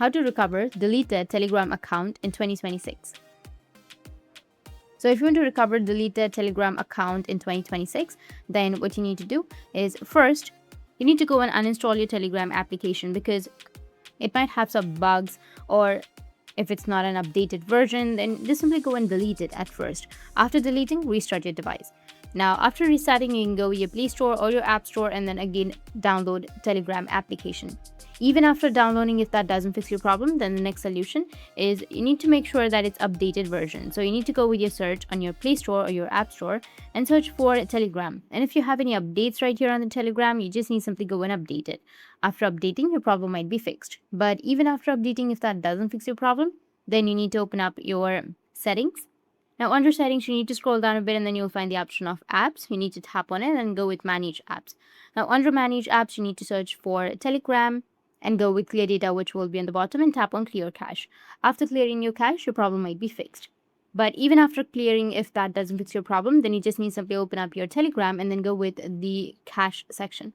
how to recover deleted Telegram account in 2026. So if you want to recover deleted Telegram account in 2026, then what you need to do is first, you need to go and uninstall your Telegram application because it might have some bugs, or if it's not an updated version, then just simply go and delete it at first. After deleting, restart your device. Now, after restarting, you can go to your Play Store or your App Store and then again download Telegram application. Even after downloading, if that doesn't fix your problem, then the next solution is you need to make sure that it's updated version. So you need to go with your search on your Play Store or your App Store and search for Telegram. And if you have any updates right here on the Telegram, you just need simply go and update it. After updating, your problem might be fixed. But even after updating, if that doesn't fix your problem, then you need to open up your settings. Now, under settings, you need to scroll down a bit and then you'll find the option of apps. You need to tap on it and go with manage apps. Now, under manage apps, you need to search for Telegram and go with clear data, which will be on the bottom, and tap on clear cache. After clearing your cache, your problem might be fixed. But even after clearing, if that doesn't fix your problem, then you just need to simply open up your Telegram and then go with the cache section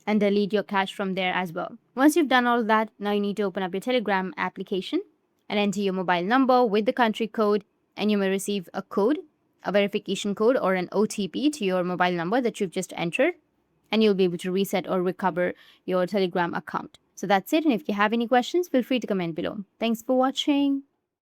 and delete your cache from there as well. Once you've done all of that, now you need to open up your Telegram application and enter your mobile number with the country code, and you may receive a code, a verification code or an OTP to your mobile number that you've just entered, and you'll be able to reset or recover your Telegram account. So that's it, and if you have any questions, feel free to comment below. Thanks for watching.